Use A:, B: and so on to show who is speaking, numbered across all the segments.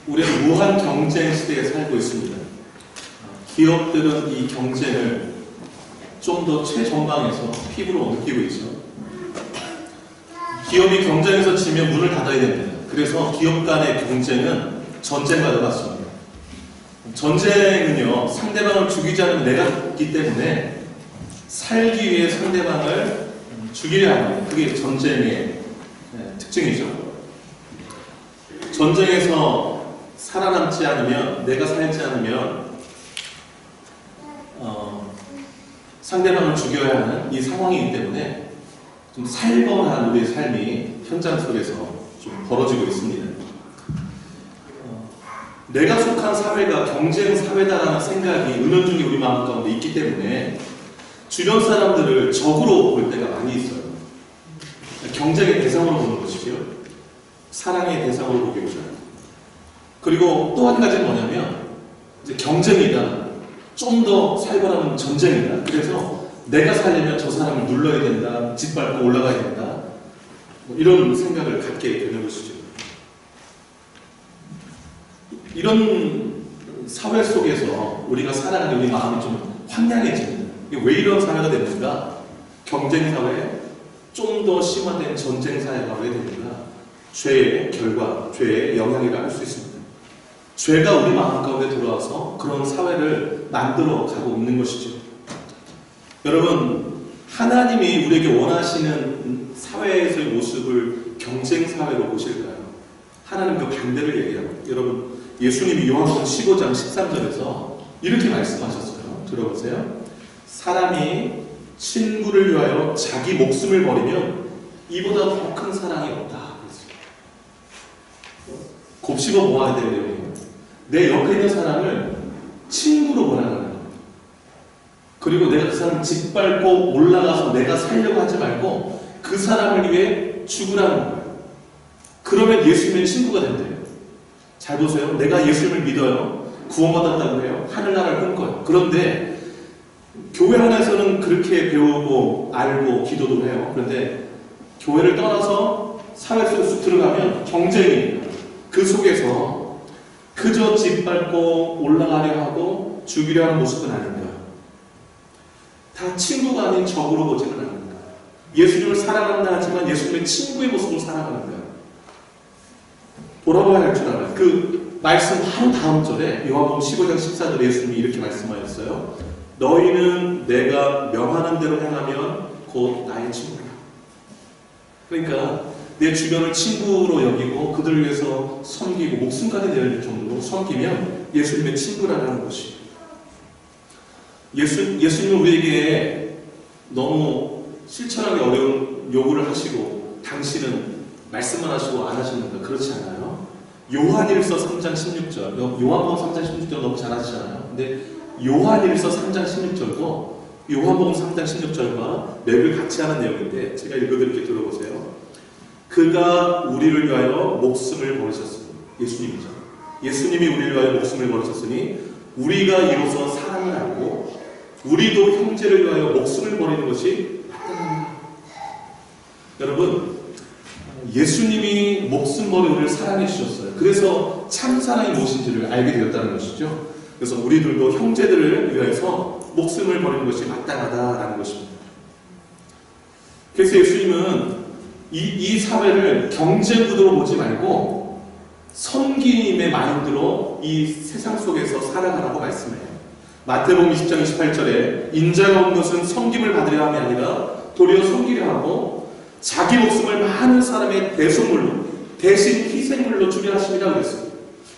A: 우리는 무한 경쟁 시대에 살고 있습니다. 기업들은 이 경쟁을 좀 더 최전방에서 피부로 느끼고 있죠. 기업이 경쟁에서 지면 문을 닫아야 됩니다. 그래서 기업 간의 경쟁은 전쟁과 같습니다. 전쟁은요, 상대방을 죽이지 않으면 내가 죽기 때문에 살기 위해 상대방을 죽이려 하는, 그게 전쟁의 특징이죠. 전쟁에서 살아남지 않으면, 내가 살지 않으면 상대방을 죽여야 하는 이 상황이기 때문에 좀 살벌한 우리의 삶이 현장 속에서 좀 벌어지고 있습니다. 내가 속한 사회가 경쟁 사회다라는 생각이 은연중에 우리 마음 가운데 있기 때문에 주변 사람들을 적으로 볼 때가 많이 있어요. 경쟁의 대상으로 보는 것이죠. 사랑의 대상으로 보기보다. 그리고 또 한 가지는 뭐냐면, 이제 경쟁이다, 좀 더 살벌하면 전쟁이다. 그래서 내가 살려면 저 사람을 눌러야 된다, 짓밟고 올라가야 된다, 뭐 이런 생각을 갖게 되는 것이죠. 이런 사회 속에서 우리가 살아가는 우리 마음이 좀 황량해집니다. 왜 이런 사회가 됐는가? 경쟁 사회, 좀 더 심화된 전쟁 사회가 왜 됐는가? 죄의 결과, 죄의 영향이라 할 수 있습니다. 죄가 우리 마음 가운데 들어와서 그런 사회를 만들어 가고 있는 것이죠. 여러분, 하나님이 우리에게 원하시는 사회에서의 모습을 경쟁 사회로 보실까요? 하나님 그 반대를 얘기합니다. 여러분, 예수님이 요한복음 15장 13절에서 이렇게 말씀하셨어요. 들어보세요. 사람이 친구를 위하여 자기 목숨을 버리면 이보다 더 큰 사랑이 없다. 곱씹어 모아야 될 내용이에요. 내 옆에 있는 사람을 친구로 보라는 거예요. 그리고 내가 그 사람을 짓밟고 올라가서 내가 살려고 하지 말고 그 사람을 위해 죽으라는 거예요. 그러면 예수님의 친구가 된대요. 잘 보세요. 내가 예수님을 믿어요. 구원받았다고 해요. 하늘나라를 꿈꿔요. 그런데 교회 안에서는 그렇게 배우고 알고 기도도 해요. 그런데 교회를 떠나서 사회 속에 쑥 들어가면 경쟁이, 그 속에서 그저 짓밟고 올라가려 하고 죽이려 하는 모습은 아닌가. 다 친구가 아닌 적으로 보지는 않는가. 예수님을 사랑한다 하지만 예수님의 친구의 모습으로 살아가는가. 돌아봐야 할 줄 알아요. 그 말씀 한 다음 절에 요한복음 15장 14절에 예수님이 이렇게 말씀하셨어요. 너희는 내가 명하는 대로 행하면 곧 나의 친구라. 그러니까 내 주변을 친구로 여기고 그들을 위해서 섬기고 목숨까지 내릴 정도로 섬기면 예수님의 친구라는 것이. 예수님은 우리에게 너무 실천하기 어려운 요구를 하시고 당신은 말씀만 하시고 안 하시는가? 그렇지 않아요. 요한일서 3장 16절, 요한복음 3장 16절 너무 잘 하시잖아요. 근데 요한일서 3장 16절도 요한복음 3장 16절과 맥을 같이 하는 내용인데 제가 읽어드릴게 들어보세요. 그가 우리를 위하여 목숨을 버리셨으니, 예수님이죠. 예수님이 우리를 위하여 목숨을 버리셨으니 우리가 이로써 사랑을 알고 우리도 형제를 위하여 목숨을 버리는 것이 마땅합니다. 여러분, 예수님이 목숨 버리 우리를 사랑해 주셨어요. 그래서 참 사랑이 무엇인지를 알게 되었다는 것이죠. 그래서 우리들도 형제들을 위해서 목숨을 버리는 것이 마땅하다라는 것입니다. 그래서 예수님은 이 사회를 경쟁 구도로 보지 말고 섬김의 마인드로 이 세상 속에서 살아가라고 말씀해요. 마태복음 20장 28절에 인자가 온 것은 섬김을 받으려 함이 아니라 도리어 섬기려 하고 자기 목숨을 많은 사람의 대속물로, 대신 희생물로 주려 하심이라고 그랬어요.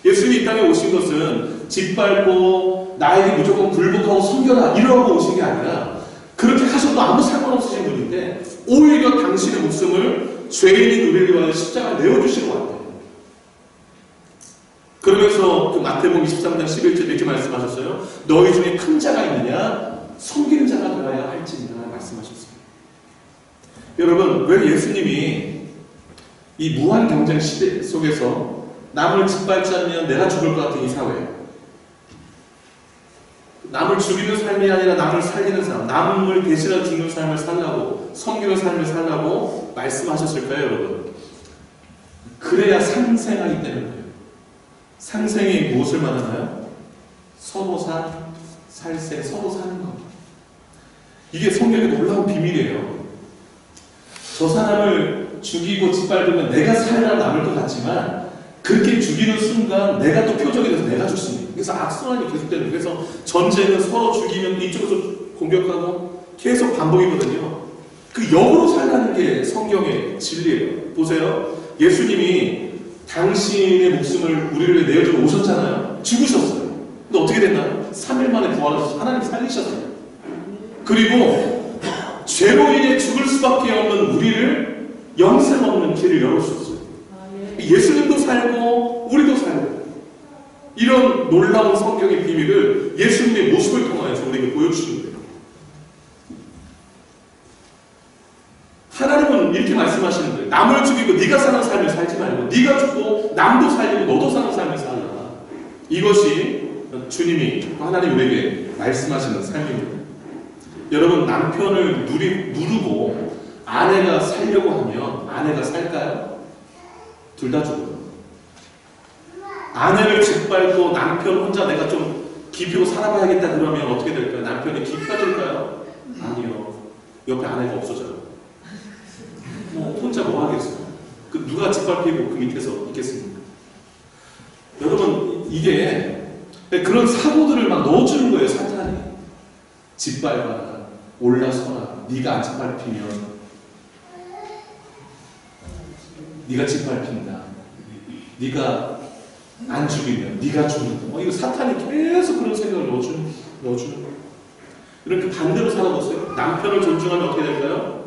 A: 예수님이 이 땅에 오신 것은 짓밟고 나에게 무조건 굴복하고 섬겨라 이러고 오신 게 아니라 그렇게 하셔도 아무 상관없으신 분인데 오히려 당신의 목숨을 죄인인 우리를 위하여 십자가에 내어주시는 것 같아요. 그러면서 그 마태복음 23장 11절 이렇게 말씀하셨어요. 너희 중에 큰 자가 있느냐? 섬기는 자가 되어야 할지니라 말씀하셨습니다. 여러분, 왜 예수님이 이 무한 경쟁 시대 속에서 남을 짓밟지 않으면 내가 죽을 것 같은 이 사회, 남을 죽이는 삶이 아니라 남을 살리는 삶, 남을 대신하여 죽는 삶을 살라고, 섬기는 삶을 살라고 말씀하셨을까요, 여러분? 그래야 상생하기 때문이에요. 상생이 무엇을 말하나요? 서로 살세, 서로 사는 것. 이게 성경의 놀라운 비밀이에요. 저 사람을 죽이고 짓밟으면 내가 살아 남을 것 같지만 그렇게 죽이는 순간 내가 또 표적이 돼서 내가 죽습니다. 그래서 악순환이 계속되는 거예요. 그래서 전쟁은 서로 죽이면 이쪽에서 공격하고 계속 반복이거든요. 그 역으로 살라는 게 성경의 진리예요. 보세요. 예수님이 당신의 목숨을 우리를 위해 내어주고 오셨잖아요. 죽으셨어요. 근데 어떻게 됐나요? 3일 만에 부활하셔서 하나님 살리셨어요. 그리고 죄로 인해 죽을 수밖에 없는 우리를 영생 없는 길을 열어주셨어요. 예수님도 살고 우리도 살고 이런 놀라운 성경의 비밀을 예수님의 모습을 통하여서 우리에게 보여주시는 거예요. 하나님은 이렇게 말씀하시는 거예요. 남을 죽이고 네가 사는 삶을 살지 말고 네가 죽고 남도 살리고 너도 사는 삶을 살라. 이것이 주님이 하나님 우리에게 말씀하시는 삶입니다. 여러분, 남편을 누르고 아내가 살려고 하면 아내가 살까요? 둘 다 죽어요. 아내를 짓밟고 남편 혼자 내가 좀 기피고 살아봐야겠다 그러면 어떻게 될까요? 남편이 기뻐질까요? 아니요. 옆에 아내가 없어져요. 혼자 뭐 하겠어요? 그 누가 짓밟히고 그 밑에서 있겠습니까? 여러분, 이게 그런 사고들을 막 넣어주는 거예요, 사탄이. 짓밟아라, 올라서라, 네가 안 짓밟히면 네가 짓밟힌다, 네가 안 죽이면 네가 죽는다. 이거 사탄이 계속 그런 생각을 넣어주는 거예요. 이렇게 반대로 살아보세요. 남편을 존중하면 어떻게 될까요?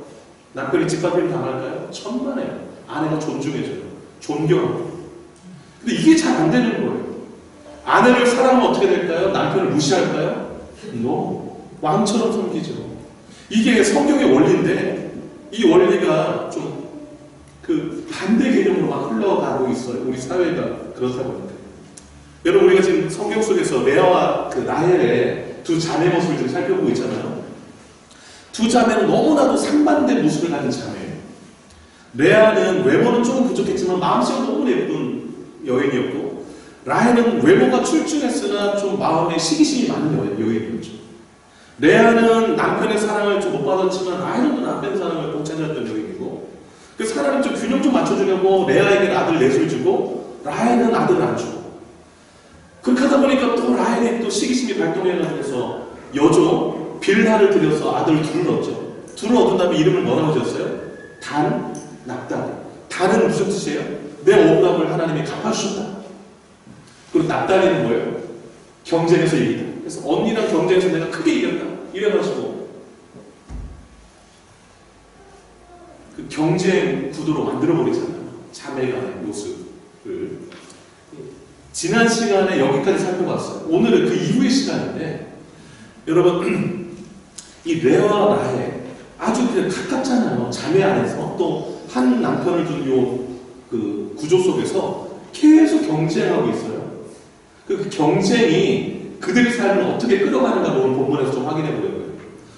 A: 남편이 짓밟히면 당할까요? 천만에요. 아내가 존중해줘요. 존경합니다. 근데 이게 잘 안 되는 거예요. 아내를 사랑하면 어떻게 될까요? 남편을 무시할까요? No. 왕처럼 섬기죠. 이게 성경의 원리인데 이 원리가 좀 그 반대 개념으로 막 흘러가고 있어요. 우리 사회가 그렇다 보니까. 여러분, 우리가 지금 성경 속에서 레아와 그 라헬의 두 자매 모습을 지금 살펴보고 있잖아요. 두 자매는 너무나도 상반된 모습을 가진 자매예요. 레아는 외모는 조금 부족했지만 마음씨가 너무 예쁜 여인이었고, 라헬은 외모가 출중했으나 좀 마음에 시기심이 많은 여인이었죠. 레아는 남편의 사랑을 좀 못 받았지만 라헬은 남편의 사랑을 꼭 찾았던 여인이고, 그래서 하나님 좀 균형 좀 맞춰주려고 레아에게 아들 넷을 주고 라헬은 아들을 안 주고, 그렇게 하다 보니까 또 라헬이 또 시기심이 발동해서 여종 빌하를 들여서 아들 둘을 얻죠. 둘을 얻은 다음에 이름을 뭐라고 지었어요? 단, 납달리. 단은 무슨 뜻이에요? 내 억압을 하나님이 갚아주셨다. 그리고 납달리는 뭐예요? 경쟁에서 이기다. 그래서 언니랑 경쟁에서 내가 크게 이겼다. 이래가지고 그 경쟁 구도로 만들어버리잖아요. 자매간의 모습을. 지난 시간에 여기까지 살펴봤어요. 오늘은 그 이후의 시간인데, 여러분, 이 레아와 라헬 아주 그냥 가깝잖아요. 자매 안에서 또 한 남편을 둔 그 구조 속에서 계속 경쟁하고 있어요. 그 경쟁이 그들의 삶을 어떻게 끌어가는가 오늘 본문에서 좀 확인해 보려고요.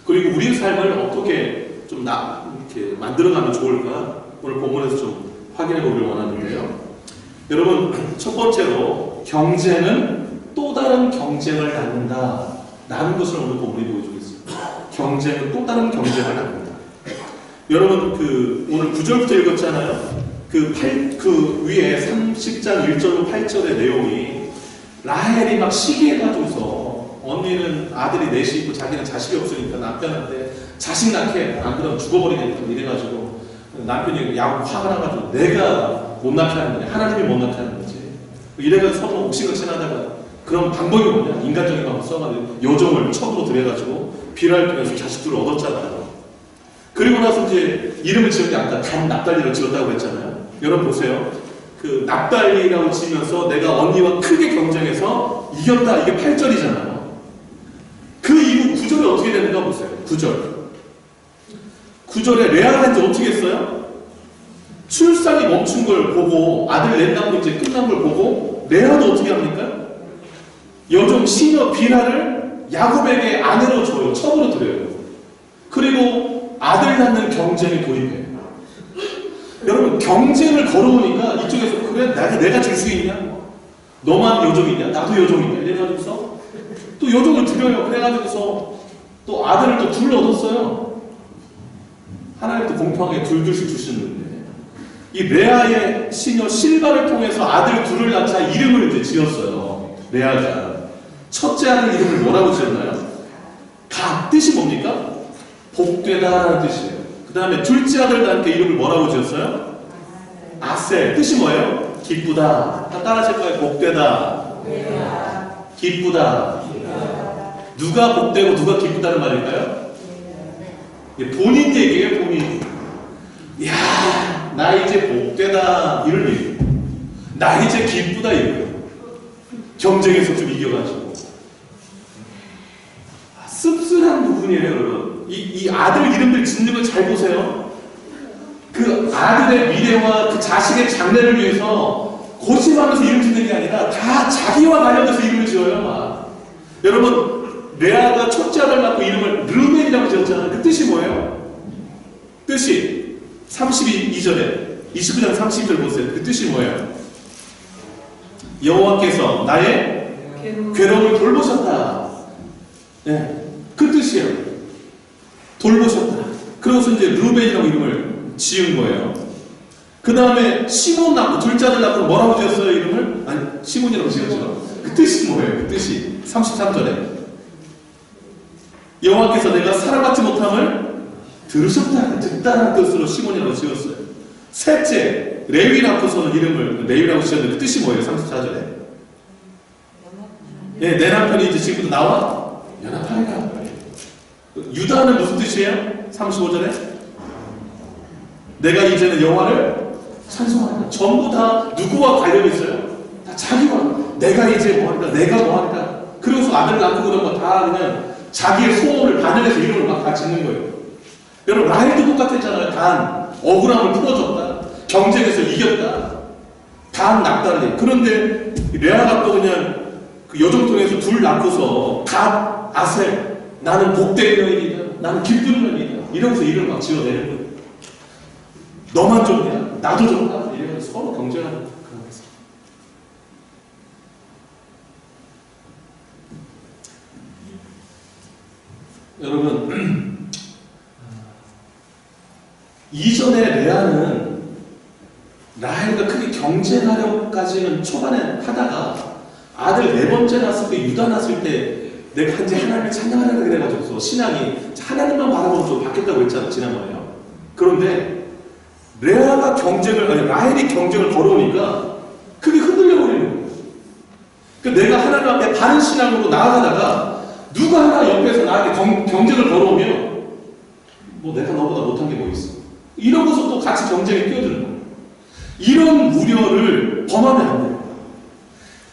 A: 그리고 우리의 삶을 어떻게 좀 이렇게 만들어가면 좋을까 오늘 본문에서 좀 확인해 보기를 원하는데요. 여러분, 첫 번째로 경쟁은 또 다른 경쟁을 낳는다 라는 것을 오늘 본문이 보여주고 있습니다. 경쟁은 또 다른 경쟁을 낳는다. 여러분, 오늘 9절부터 읽었잖아요. 그 위에 30장 1절로 8절의 내용이 라헬이 막 시기해가지고서 언니는 아들이 넷이 있고 자기는 자식이 없으니까 남편한테 자식 낳게 안 그러면 죽어버리겠다 이래가지고 남편이 화가 나가지고 내가 못 낳게 하는 거냐, 하나님이 못 낳게 하는 거지. 이래가지고 서로 옥신각신하다가 그런 방법이 뭐냐, 인간적인 방법 써가지고 여종을 첩으로 들여가지고 비랄 통해서 자식들을 얻었잖아요. 그리고 나서 이제 이름을 지은 게 아까 단 납달리로 지었다고 했잖아요. 여러분 보세요. 그 납달리라고 지면서 내가 언니와 크게 경쟁해서 이겼다. 이게 8절이잖아요. 그 이후 9절이 어떻게 되는가 보세요. 9절에 레아한테 어떻게 했어요? 출산이 멈춘 걸 보고 아들 넷 낳고 이제 끝난 걸 보고 레아도 어떻게 합니까? 여종 시녀 비라를 야곱에게 아내로 줘요. 첩으로 드려요. 그리고 아들 낳는 경쟁에 돌입해요. 여러분, 경쟁을 걸어오니까 이쪽에서 그래 내가 질 수 있냐? 너만 요정이냐? 나도 요정이냐? 이래가지고서 또 요정을 드려요. 그래가지고서 또 아들을 또 둘 얻었어요. 하나님도 공평하게 둘둘씩 주시는데 이 레아의 시녀 실바를 통해서 아들 둘을 낳자 이름을 이제 지었어요. 레아가 첫째 아들 이름을 뭐라고 지었나요? 가. 뜻이 뭡니까? 복되다라는 뜻이에요. 그 다음에 둘째 아들한테 이름을 뭐라고 지었어요? 아셀. 뜻이 뭐예요? 기쁘다. 다 따라하실 거예요. 복되다. 기쁘다. 누가 복되고 누가 기쁘다는 말일까요? 본인 얘기예요. 본인. 이야, 나 이제 복되다 이런 얘기. 나 이제 기쁘다 이거예요. 경쟁에서 좀 이겨가지고. 씁쓸한 부분이에요, 여러분. 이 아들 이름들 짓는 거 잘 보세요. 그 아들의 미래와 그 자식의 장래를 위해서 고심하면서 이름 짓는 게 아니라 다 자기와 관련돼서 이름을 지어요. 막. 여러분, 레아가 첫째 아들 낳고 이름을 르벤이라고 지었잖아요. 그 뜻이 뭐예요? 뜻이 32절에 29장 30절 보세요. 그 뜻이 뭐예요? 여호와께서 나의 괴로움을 돌보셨다. 네, 그 뜻이에요. 돌보셨다. 그래서 이제 르벤이라고 이름을 지은 거예요. 그 다음에 시몬 낳고 둘째 아들 낳고 뭐라고 지었어요? 이름을? 아니, 시몬이라고 지었죠. 그 뜻이 뭐예요? 그 뜻이 33절에 여호와께서 내가 사랑받지 못함을 들으셨다, 듣다라는 뜻으로 시몬이라고 지었어요. 셋째, 레위 낳고서는 이름을 레위라고 지었는데 그 뜻이 뭐예요? 34절에 예, 내 남편이 이제 지금부터 나와 연합하리라. 유다는 무슨 뜻이에요? 35절에 내가 이제는 여호와를 찬송하리라. 전부 다 누구와 관련이 있어요? 다 자기와. 내가 이제 뭐하리라, 내가 뭐하리라. 그래서 아들 낳고 그런 거 다 그냥 자기의 소원을 반영해서 이름을 막 다 짓는 거예요. 여러분, 라헬도 똑같았잖아요. 단 억울함을 풀어줬다. 경쟁에서 이겼다. 단 낙달리. 그런데 레아가 또 그냥 그 여정통에서 둘 낳고서 갓, 아셀, 나는 복된 여인이다. 나는 기쁜 여인이다. 이러면서 이름을 막 지어내는 거예요. 너만 좋냐? 나도 좋다. 이러면서 서로 경쟁하는 그런 거죠. 여러분, 이전에 레아는 라헬과 크게 경쟁하려고까지는 초반에 하다가 아들 네 번째 낳았을 때, 유다 낳았을 때 내가 이제 하나님을 찬양하려고 그래가지고 신앙이 하나님만 바라보고 좀 바뀌었다고 했잖아요, 지난번에요. 그런데 레아가 라헬이 경쟁을 걸어오니까 그게 흔들려 버리는 거예요. 그러니까 내가 하나님 앞에 바른 신앙으로 나아가다가 누가 하나 옆에서 나에게 경쟁을 걸어오면 뭐 내가 너보다 못한 게 뭐 있어. 이러고서 또 같이 경쟁에 끼어드는 거예요. 이런 우려를 범하면 안 돼요.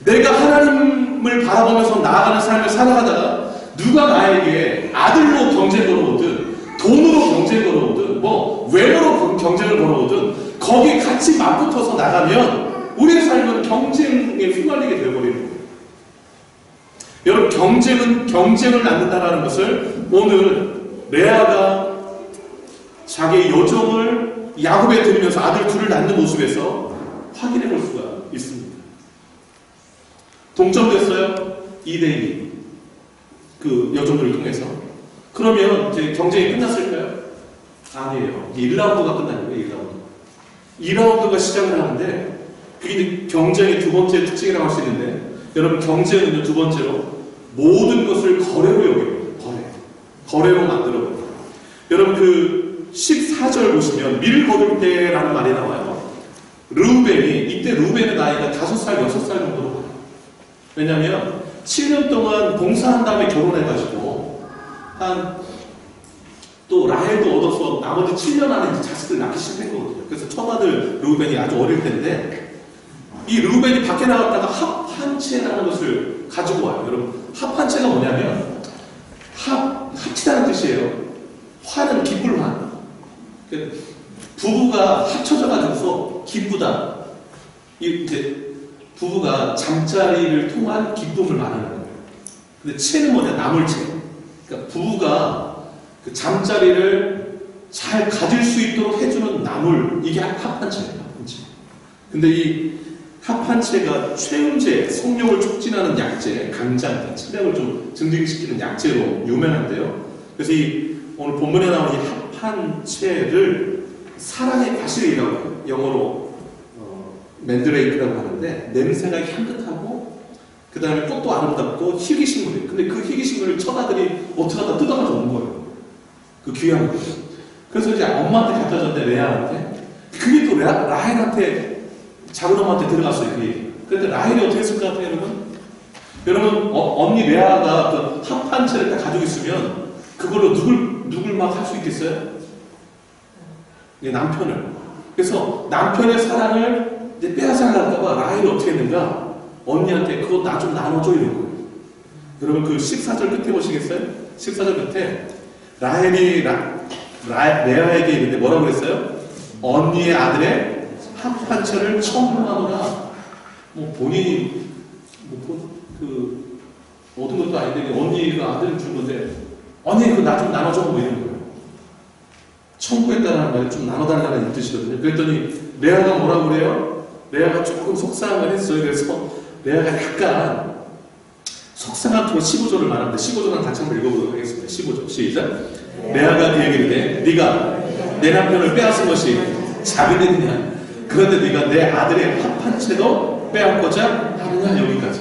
A: 내가 하나님을 바라보면서 나아가는 삶을 살아가다가 누가 나에게 아들로 경쟁 걸어오든 돈으로 경쟁 걸어오든 뭐 외모로 경쟁을 걸어오든 거기에 같이 맞붙어서 나가면 우리의 삶은 경쟁에 휘말리게 되어버리는 거예요. 여러분, 경쟁은 경쟁을 낳는다는 것을 오늘 레아가 자기의 여정을 야곱에 드리면서 아들 둘을 낳는 모습에서 확인해 볼 수가 있습니다. 동점됐어요. 2대2 그 여정들을 통해서. 그러면 이제 경쟁이 끝났을까요? 아니에요. 1라운드가 끝난 거예요. 2라운드가 시작을 하는데 그게 이제 경쟁의 두 번째 특징이라고 할 수 있는데, 여러분, 경쟁은 두 번째로 모든 것을 거래로 여겨요. 거래로 만들어요. 여러분, 그 14절 보시면 밀 거둘 때라는 말이 나와요. 르우벤이, 이때 르우벤의 나이가 5살, 6살 정도로 가요. 왜냐면 7년 동안 봉사한 다음에 결혼해가지고 또 라헬도 얻어서 나머지 7년 안에 이제 자식들 낳기 시작했거든요. 그래서 첫 아들 르우벤이 아주 어릴 텐데 이 르우벤이 밖에 나갔다가 합한채라는 것을 가지고 와요. 여러분, 합한채가 뭐냐면 합치다는 뜻이에요. 화는 기쁠 환. 부부가 합쳐져가지고서 기쁘다. 이제 부부가 잠자리를 통한 기쁨을 말하는 거예요. 근데 채는 뭐냐? 나물채. 그러니까 부부가 그 잠자리를 잘 가질 수 있도록 해주는 나물. 이게 합한채예요. 합한채. 근데 이 합한채가 최음제, 성욕을 촉진하는 약재, 강장, 체력을 좀 증진시키는 약재로 유명한데요. 그래서 오늘 본문에 나오는 이 합한채를 사랑의 과실이라고 해요. 영어로 맨드레이크라고 하는데 냄새가 향긋하고 그 다음에 꽃도 아름답고 희귀식물이에요. 근데 그 희귀식물을 처가들이 어떻게 하다 뜯어가서 온 거예요. 그 귀한 거. 그래서 이제 엄마한테 갖다 줬는데 레아한테. 그게 또 라헬한테 작은 엄마한테 들어갔어요. 그 얘기. 그런데 라헬이 어떻게 했을 것 같아요, 여러분? 여러분, 언니 레아가 그 합한채를 다 가지고 있으면 그걸로 누굴 막 할 수 있겠어요? 네, 남편을. 그래서 남편의 사랑을 이제 빼앗아갈까봐 라헬이 어떻게 했는가? 언니한테 그거 나 좀 나눠줘 이런 거예요. 여러분 그 14절 끝에 보시겠어요? 14절 끝에 라헬이 레아에게 이르는데 뭐라고 그랬어요? 언니의 아들의 합한채를 청구하노라. 뭐 본인이 얻은 것도 아닌데 언니가 아들을 준 건데 언니 그거 나 좀 나눠줘 뭐 이런 거예요. 청구했다는 말이 좀 나눠달라는 뜻이거든요. 그랬더니 레아가 뭐라고 그래요? 레아가 조금 속상을 했어요. 그래서 레아가 약간 속상한 통으로 15절을 말하는데 15절은 같이 한번 읽어보도록 하겠습니다. 15절 시작. 레아가 그에게 이르되 네가 내 남편을 빼앗은 것이 작은 일이냐? 그런데 네가 내 아들의 합한채도 빼앗고자 하느냐? 여기까지.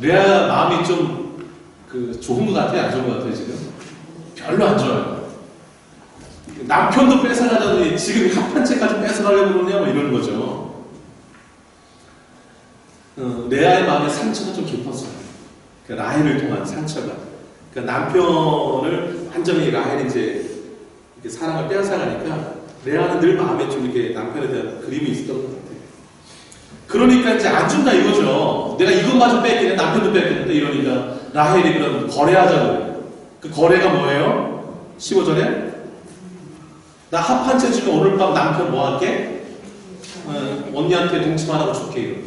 A: 레아 마음이 좀 좋은 것 같아요? 안 좋은 것 같아요? 지금? 별로 안 좋아요. 남편도 뺏어가자더니 지금 합한채까지 뺏어가려고 그러냐? 뭐 이러는 거죠. 레아의 마음에 상처가 좀 깊었어요. 그 라헬을 통한 상처가. 그러니까 남편을 완전히 라헬이 이제 이렇게 사랑을 빼앗아가니까 레아는 늘 마음에 좀 이렇게 남편에 대한 그림이 있었던 것 같아요. 그러니까 이제 안 준다 이거죠. 내가 이것마저 뺏기네, 남편도 뺏겼는데 이러니까 라헬이 그럼 거래하자고. 그 거래가 뭐예요? 15절에 나 합한채 주면 오늘 밤 남편 뭐 할게? 언니한테 동침하라고 줄게. 이러.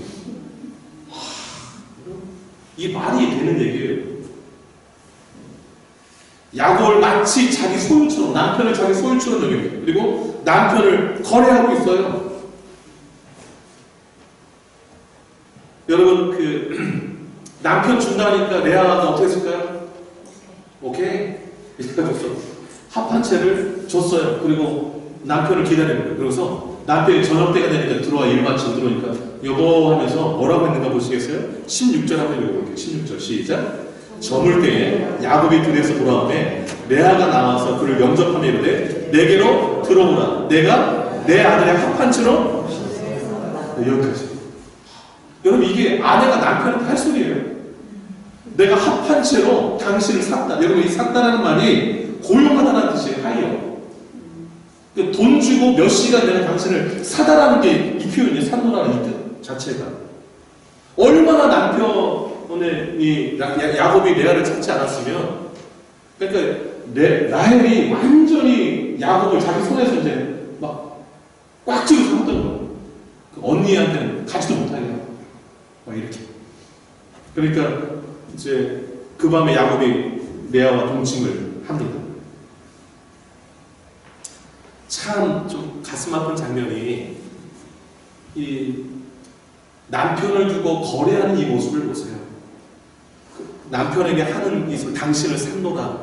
A: 이게 말이 되는 얘기예요. 야곱을 마치 자기 소유처럼, 남편을 자기 소유처럼 여깁니다. 그리고 남편을 거래하고 있어요. 여러분 남편 준다니까 레아가 어떻게 했을까요? 오케이? 이래가지고 합한채를 줬어요. 그리고 남편을 기다리는 거예요. 그래서 남편이 저녁 때가 되니까 들어와 일 마치고 들어오니까 여보 하면서 뭐라고 했는가 보시겠어요? 16절 한번 읽어볼게요. 16절 시작. 저물 때에 야곱이 들에서 돌아오매 레아가 나와서 그를 영접하며 이르되 내게로 들어오라. 내가 내 아들의 합한채로 여기까지. 여러분 이게 아내가 남편한테 할 소리예요. 내가 합한채로 당신을 샀다. 여러분 이 샀다라는 말이 고용하다라는 뜻이에요. 하이어. 돈 주고 몇 시간 내가 당신을 사다라는 게 이 표현이에요. 산노라는 이 뜻 자체가. 얼마나 남편이 야곱이 레아를 찾지 않았으면, 그러니까 라헬이 완전히 야곱을 자기 손에서 이제 막 꽉 쥐고 삼았던 거예요. 그 언니한테는 가지도 못하게 하고 막 이렇게. 그러니까 이제 그 밤에 야곱이 레아와 동침을 합니다. 참 좀 가슴 아픈 장면이 이 남편을 두고 거래하는 이 모습을 보세요. 남편에게 하는 이 당신을 산노라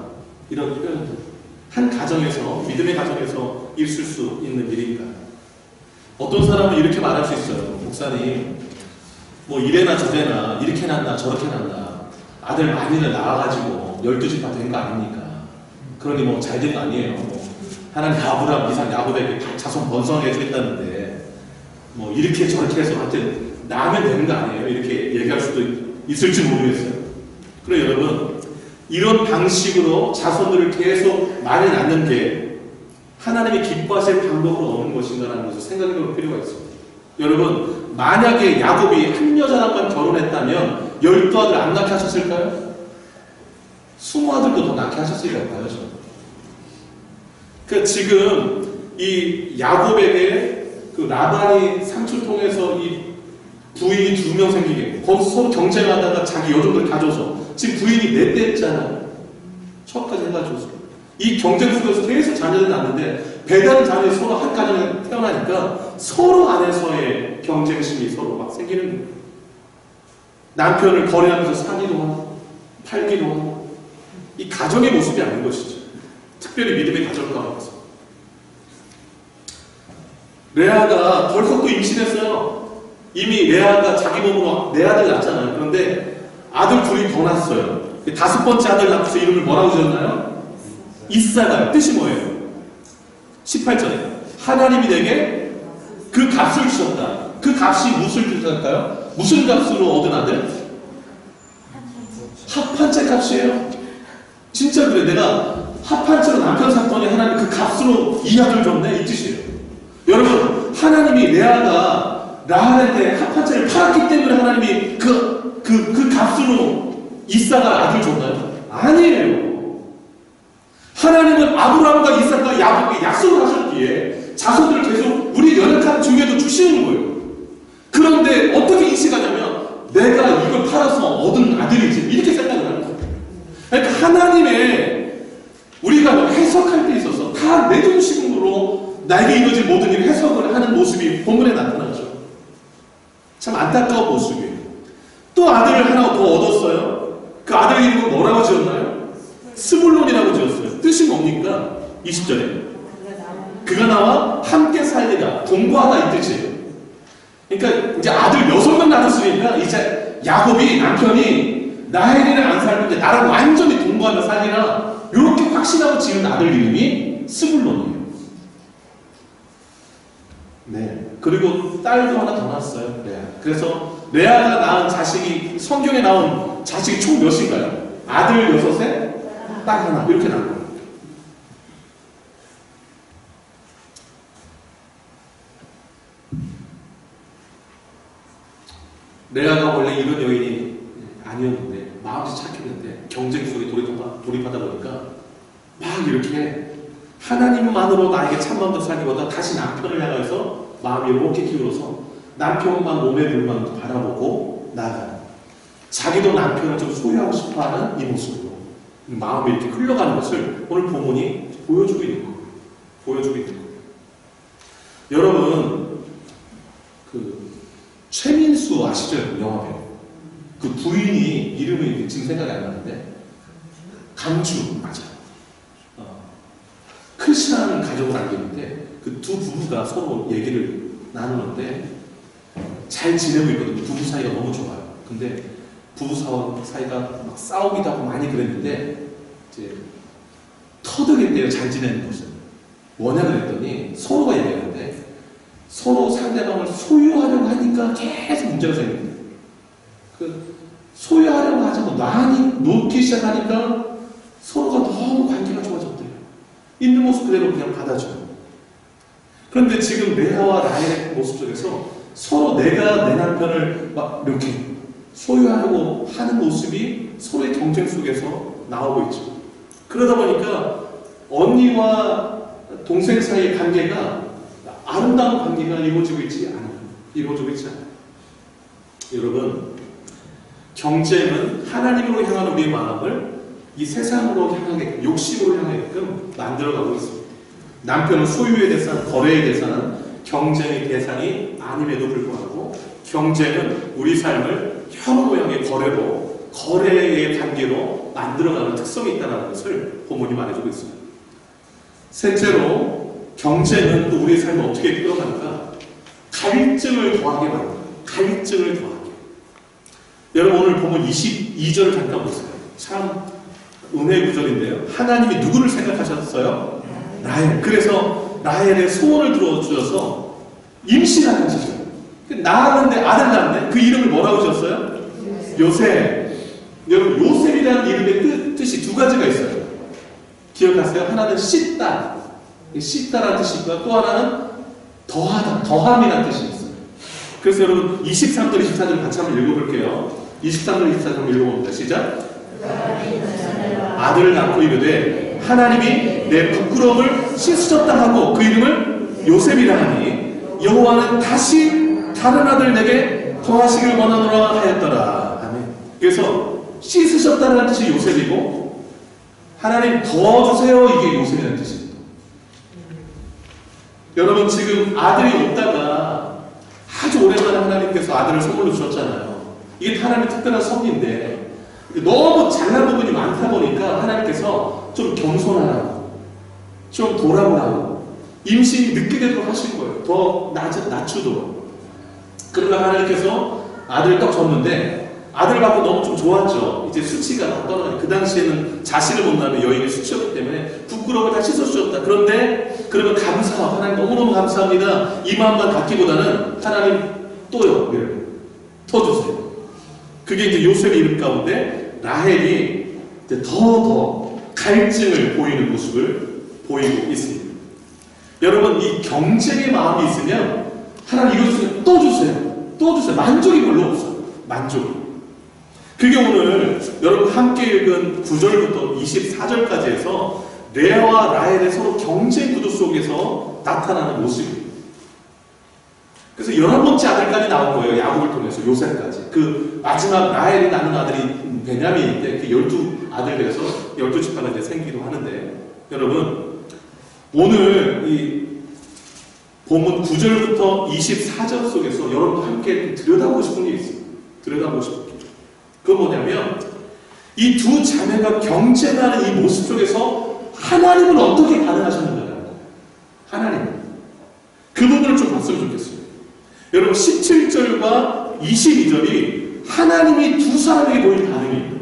A: 이런 표현들. 한 가정에서 믿음의 가정에서 있을 수 있는 일입니다. 어떤 사람은 이렇게 말할 수 있어요. 목사님 뭐 이래나 저래나 이렇게 났나 저렇게 났나 아들 많이들 낳아가지고 12집 다 된 거 아닙니까? 그러니 뭐 잘 된 거 아니에요. 뭐 하나님 아브라함 이삭 야곱에게 자손 번성하게 해주겠다는데 뭐 이렇게 저렇게 해서 하여튼 나면 되는 거 아니에요. 이렇게 얘기할 수도 있을지 모르겠어요. 그래 여러분 이런 방식으로 자손들을 계속 많이 낳는 게 하나님이 기뻐하실 방법으로 오는 것인가라는 것을 생각해 볼 필요가 있습니다. 여러분 만약에 야곱이 한 여자랑만 결혼했다면 12아들 안 낳게 하셨을까요? 20아들도 더 낳게 하셨을까요? 그러니까 지금 이 야곱에게 그 라반이 상추를 통해서 이 부인이 2명 생기게 거기서 서로 경쟁하다가 자기 여종들 가져서 지금 부인이 넷째잖아요. 첫까지 해가지고 이 경쟁 속에서 계속 자녀를 낳는데 배다른 자녀이 서로 한 가정에 태어나니까 서로 안에서의 경쟁심이 서로 생기는 거예요. 남편을 거래하면서 사기도 하고 팔기도 하고 이 가정의 모습이 아닌 것이죠. 특별히 믿음의 가정을 가면서 레아가 벌써 또 임신했어요. 이미 레아가 자기 몸으로 내 아들 낳았잖아요. 그런데 아들 둘이 더 낳았어요. 5번째 아들 낳고서 이름을 뭐라고 지었나요? 이사가요. 뜻이 뭐예요? 18절에 하나님이 내게 그 값을 주셨다. 그 값이 무엇을 주셨을까요? 무슨 값으로 얻은 아들? 합한 채 값이에요. 진짜 그래. 내가 합한 채로 남편 샀더니 하나님 그 값으로 이 아들 줬네. 이 뜻이에요. 여러분, 하나님이 레아가 라헬한테 합한 채를 팔았기 때문에 하나님이 그 값으로 이사가 아들 줬나요? 아니에요. 하나님은 아브라함과 이삭과 야곱에게 약속을 하셨기에 자손들을 계속 우리 연약한 중에도 주시는 거예요. 그런데 어떻게 인식하냐면 내가 이걸 팔아서 얻은 아들이지 이렇게 생각을 하는 거예요. 그러니까 하나님의 우리가 해석할 때 있어서 다 내 중심으로 나에게 이루어진 모든 일을 해석을 하는 모습이 본문에 나타나죠. 참 안타까운 모습이에요. 또 아들을 하나 더 얻었어요. 그 아들 이름은 뭐라고 지었나요? 스불론이라고 지었어요. 뜻이 뭡니까? 20절에 그가 나와 함께 살리라. 동거하다 이 뜻이에요. 그러니까 이제 아들 6명 낳았으니까 이제 야곱이 남편이 라헬이랑 안 살고 이제 나랑 완전히 동거하며 살리라. 이렇게 확신하고 지은 아들 이름이 스불론이에요. 네. 그리고 딸도 하나 더 낳았어요. 레아. 그래서 레아가 낳은 자식이 성경에 나온 자식이 총 몇인가요? 아들 6에 딸 하나 이렇게 낳은 거예요. 레아가 원래 이런 여인이 아니었는데 마음이 착했는데 경쟁 속에 돌입하다 보니까 막 이렇게 하나님만으로 나에게 참마음도 살기보다 다시 남편을 향해서 마음이 이렇게 기울어서 남편만 몸의 물만 바라보고 나아가는 자기도 남편을 좀 소유하고 싶어하는 이 모습으로 마음이 이렇게 흘러가는 것을 오늘 본문이 보여주고 있는 거예요. 보여주고 있는 거예요. 여러분 최민수 아시죠? 영화배우. 그 부인이 이름이 지금 생각이 안 나는데 강주 맞아요. 크리스찬 가족을 알고 있는데 그 두 부부가 서로 얘기를 나누는데 잘 지내고 있거든요. 부부 사이가 너무 좋아요. 근데 부부 사이가 막 싸우기도 하고 많이 그랬는데 이제 터득했대요. 잘 지내는 것을. 뭐냐 그랬더니 서로가 얘기하는데 서로 상대방을 소유하려고 하니까 계속 문제가 생깁니다. 그 소유하려고 하자고 놓기 시작하니까 서로가 너무 관계가 좋아졌대요. 있는 모습 그대로 그냥 받아줘요. 그런데 지금 레아와 라헬의 모습 속에서 서로 내가 내 남편을 막 이렇게 소유하려고 하는 모습이 서로의 경쟁 속에서 나오고 있죠. 그러다 보니까 언니와 동생 사이의 관계가 아름다운 관계가 이루어지고 있지 않아요. 이루어지고 있지 않아요. 여러분, 경쟁은 하나님으로 향하는 우리의 마음을 이 세상으로 향하게끔, 욕심으로 향하게끔 만들어가고 있습니다. 남편은 소유의 대상, 거래의 대상은 경쟁의 대상이 아님에도 불구하고 경쟁은 우리 삶을 현 모양의 거래의 관계로 만들어가는 특성이 있다는 것을 본문이 말해주고 있습니다. 셋째로 경쟁은 또 우리의 삶을 어떻게 끌어가는가? 갈증을 더하게 만듭니다. 갈증을 더하게. 여러분 오늘 보면 22절을 잠깐 보세요. 참 은혜의 구절인데요. 하나님이 누구를 생각하셨어요? 라헬. 그래서 라헬의 소원을 들어주셔서 임신하는 거죠. 낳았는데 아들 낳았네. 그 이름을 뭐라고 지었어요? 요셉. 여러분 요셉이라는 이름의 뜻이 두 가지가 있어요. 기억하세요? 하나는 씻다. 씻다라는 뜻이 있고요. 또 하나는 더하다. 더함이라는 뜻이 있어요. 그래서 여러분 23절 24절 같이 한번 읽어볼게요. 23절 24절 읽어봅니다. 시작. 아들을 낳고 이르되 하나님이 내 부끄러움을 씻으셨다 하고 그 이름을 요셉이라 하니 여호와는 다시 다른 아들 내게 더하시길 원하노라 하였더라. 아멘. 그래서 씻으셨다는 뜻이 요셉이고 하나님 더 주세요 이게 요셉이라는 뜻입니다. 여러분 지금 아들이 없다가 아주 오랜만에 하나님께서 아들을 선물로 주셨잖아요. 이게 하나님의 특별한 섭리인데 너무 잘난 부분이 많다 보니까 하나님께서 좀 겸손하라고, 좀 돌아보라고, 임신이 늦게 되도록 하신 거예요. 더 낮추도록. 그러나 하나님께서 아들을 딱 줬는데 아들을 받고 너무 좀 좋았죠. 이제 수치가 다 떨어져요. 그 당시에는 자신을 못 낳으면 여인의 수치였기 때문에 부끄러움을 다 씻어주셨다. 그런데 그러면 감사하고 하나님 너무너무 감사합니다. 이 마음만 갖기보다는 하나님 또요. 더 주세요. 그게 이제 요셉의 이름 가운데 라헬이 이제 더 갈증을 보이는 모습을 보이고 있습니다. 여러분, 이 경쟁의 마음이 있으면 하나님 이거 주세요. 또 주세요. 또 주세요. 만족이 별로 없어요. 만족이. 그게 오늘 여러분 함께 읽은 9절부터 24절까지 해서 레아와 라헬의 서로 경쟁 구도 속에서 나타나는 모습이에요. 그래서 11번째 아들까지 나온 거예요. 야곱을 통해서 요셉까지. 그 마지막 라헬이 낳는 아들이 베냐민인데 그 12아들에서 12지파가 이제 생기기도 하는데, 여러분 오늘 이 본문 9절부터 24절 속에서 여러분과 함께 들여다보고 싶은 게 있어요. 들여다보고 싶은 게. 그건 뭐냐면 이 두 자매가 경쟁하는 이 모습 속에서 하나님은 어떻게 반응하셨는가. 하나님. 그 부분을 좀 봤으면 좋겠어요. 여러분 17절과 22절이 하나님이 두 사람에게 보인 반응이에요.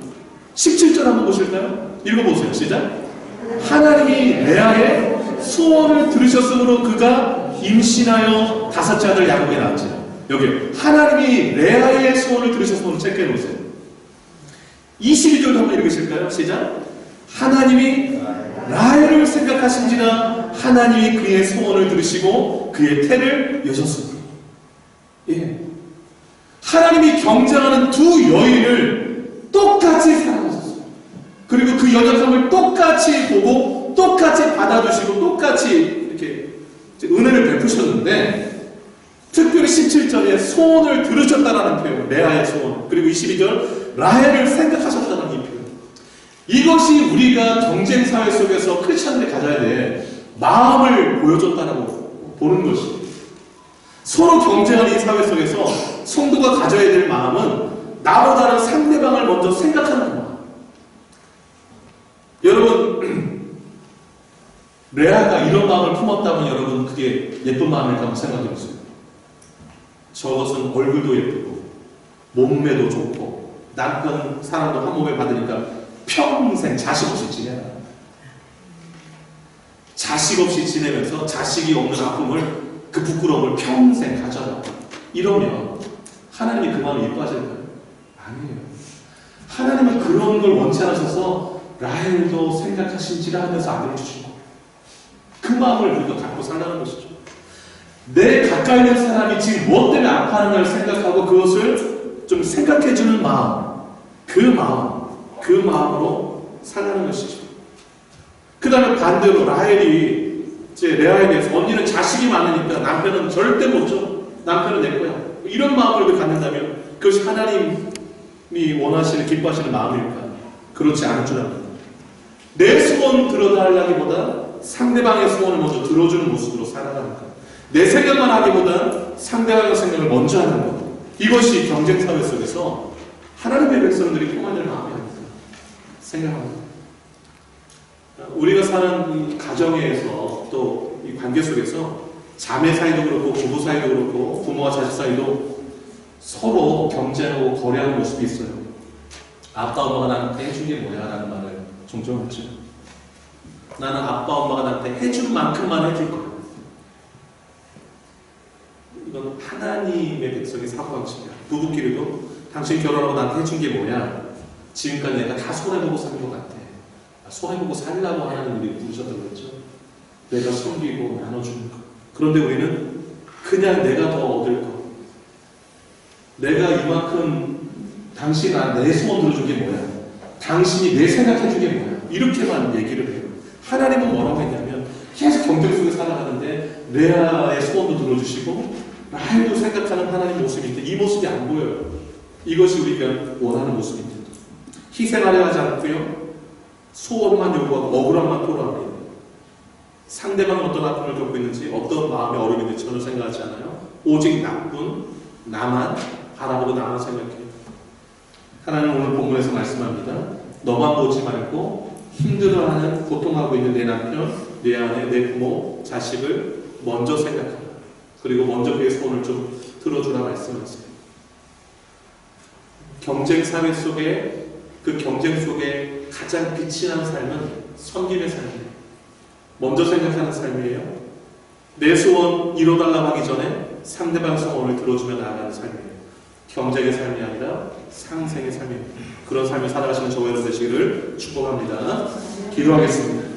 A: 17절 한번 보실까요? 읽어보세요. 시작. 하나님이 레아의 소원을 들으셨으므로 그가 임신하여 5째 아들 야곱에게 낳았지요. 여기 하나님이 레아의 소원을 들으셨으므로 체크해 놓으세요. 22절 한번 읽으실까요? 시작. 하나님이 라헬을 생각하신지라 하나님이 그의 소원을 들으시고 그의 태를 여셨습니다. 예. 하나님이 경쟁하는 두 여인을 똑같이 사랑하셨어요. 그리고 그 여자감을 똑같이 보고 똑같이 받아주시고 똑같이 이렇게 은혜를 베푸셨는데, 특별히 17절에 소원을 들으셨다라는 표현, 레아의 소원, 그리고 22절 라헬을 생각하셨다는 이 표현. 이것이 우리가 경쟁 사회 속에서 크리스천들이 가져야 될 마음을 보여줬다라고 보는 것입니다. 서로 경쟁하는 이 사회 속에서 성도가 가져야 될 마음은 나보다는 상대방을 먼저 생각하는 마음. 여러분, 레아가 이런 마음을 품었다면 여러분 그게 예쁜 마음일까 한번 생각해 보세요. 저것은 얼굴도 예쁘고 몸매도 좋고 남편 사랑도 한 몸에 받으니까 평생 자식 없이 지내라. 자식 없이 지내면서 자식이 없는 아픔을, 그 부끄러움을 평생 가져라. 이러면 하나님이 그 마음을 이뻐하실까요? 아니에요. 하나님은 그런 걸 원치 않으셔서 라헬도 생각하신지라 하면서 아들을 주시고 그 마음을 우리가 갖고 살라는 것이죠. 내 가까이 있는 사람이 지금 무엇 때문에 아파하는가를 생각하고 그것을 좀 생각해주는 마음, 그 마음으로 살라는 것이죠. 그 다음에 반대로 라헬이 이제 레아에 대해서 언니는 자식이 많으니까 남편은 절대 못 줘. 남편은 내 거야. 이런 마음을 갖는다면 그것이 하나님이 원하시는, 기뻐하시는 마음일까? 그렇지 않을 줄 압니다. 내 소원 들어달라기보다 상대방의 소원을 먼저 들어주는 모습으로 살아가는 것. 내 생각만 하기보다 상대방의 생각을 먼저 하는 것. 이것이 경쟁사회 속에서 하나님의 백성들이 통해야 될 마음이 아닐까 생각합니다. 우리가 사는 이 가정에서 또 이 관계 속에서 자매 사이도 그렇고 부부 사이도 그렇고 부모와 자식 사이도 서로 경쟁하고 거래하는 모습이 있어요. 아빠 엄마가 나한테 해준 게 뭐야? 라는 말을 종종 하죠. 나는 아빠 엄마가 나한테 해준 만큼만 해줄 거야. 이건 하나님의 백성의 사고방식이야. 부부끼리도 당신 결혼하고 나한테 해준 게 뭐야? 지금까지 내가 다 손해보고 산 것 같아. 손해보고 살려고 하나님 우리 부르셨다고 그랬죠. 내가 섬기고 나눠주는 것. 그런데 우리는 그냥 내가 더 얻을 것. 내가 이만큼 당신 내 소원 들어준 게 뭐야? 당신이 내 생각해준 게 뭐야? 이렇게만 얘기를 해요. 하나님은 뭐라고 했냐면 계속 경쟁 속에 살아가는데 레아의 소원도 들어주시고 라헬도 생각하는 하나님 모습인데 이 모습이 안 보여요. 이것이 우리가 원하는 모습입니다. 희생하려 하지 않고요. 소원만 요구하고 억울함만 토로합니다. 상대방은 어떤 아픔을 겪고 있는지, 어떤 마음의 어려움이 있는지 전혀 생각하지 않아요. 오직 나쁜 나만 바라보고 나만 생각해요. 하나님 오늘 본문에서 말씀합니다. 너만 보지 말고 힘들어하는 고통하고 있는 내 남편, 내 아내, 내 부모, 자식을 먼저 생각하라. 그리고 먼저 그의 손을 좀 들어주라 말씀하세요. 경쟁 사회 속에 그 경쟁 속에 가장 빛이 나는 삶은 섬김의 삶이에요. 먼저 생각하는 삶이에요. 내 소원 이뤄달라고 하기 전에 상대방 소원을 들어주며 나아가는 삶이에요. 경쟁의 삶이 아니라 상생의 삶이에요. 그런 삶을 살아가시는 저와 여러분 되시기를 축복합니다. 기도하겠습니다.